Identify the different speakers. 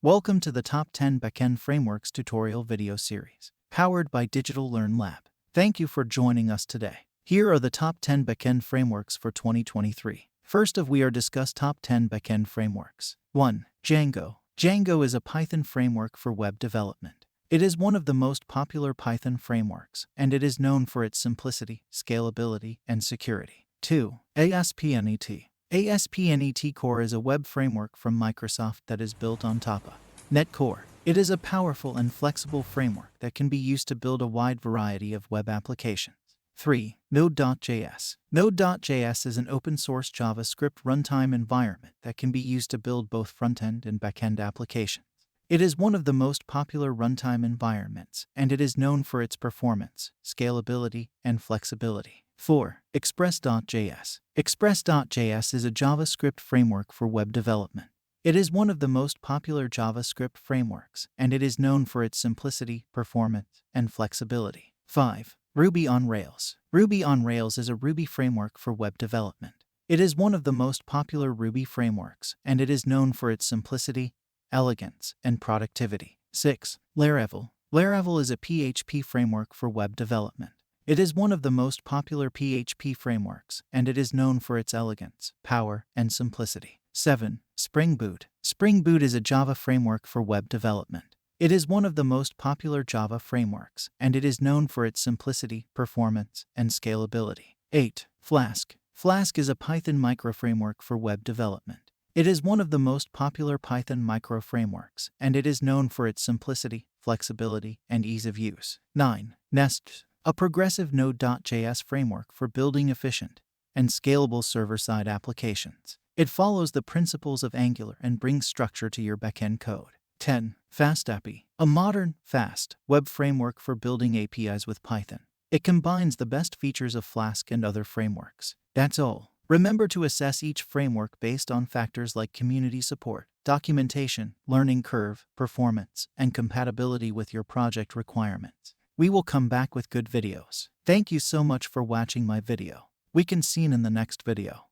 Speaker 1: Welcome to the Top 10 Backend Frameworks tutorial video series, powered by Digital Learn Lab. Thank you for joining us today. Here are the top 10 backend frameworks for 2023. First we are discuss top 10 backend frameworks. 1. Django. Django is a Python framework for web development. It is one of the most popular Python frameworks, and it is known for its simplicity, scalability, and security. 2. ASP.NET. ASP.NET Core is a web framework from Microsoft that is built on top of .NET Core. It is a powerful and flexible framework that can be used to build a wide variety of web applications. 3. Node.js. Node.js is an open-source JavaScript runtime environment that can be used to build both front-end and back-end applications. It is one of the most popular runtime environments, and it is known for its performance, scalability, and flexibility. 4. Express.js. Express.js is a JavaScript framework for web development. It is one of the most popular JavaScript frameworks, and it is known for its simplicity, performance, and flexibility. 5. Ruby on Rails. Ruby on Rails is a Ruby framework for web development. It is one of the most popular Ruby frameworks, and it is known for its simplicity, elegance, and productivity. 6. Laravel. Laravel is a PHP framework for web development. It is one of the most popular PHP frameworks, and it is known for its elegance, power, and simplicity. 7. Spring Boot. Spring Boot is a Java framework for web development. It is one of the most popular Java frameworks, and it is known for its simplicity, performance, and scalability. 8. Flask. Flask is a Python microframework for web development. It is one of the most popular Python microframeworks, and it is known for its simplicity, flexibility, and ease of use. 9. Nest. A progressive Node.js framework for building efficient and scalable server-side applications. It follows the principles of Angular and brings structure to your backend code. 10. FastAPI. A modern, fast web framework for building APIs with Python. It combines the best features of Flask and other frameworks. That's all. Remember to assess each framework based on factors like community support, documentation, learning curve, performance, and compatibility with your project requirements. We will come back with good videos. Thank you so much for watching my video. We can see you in the next video.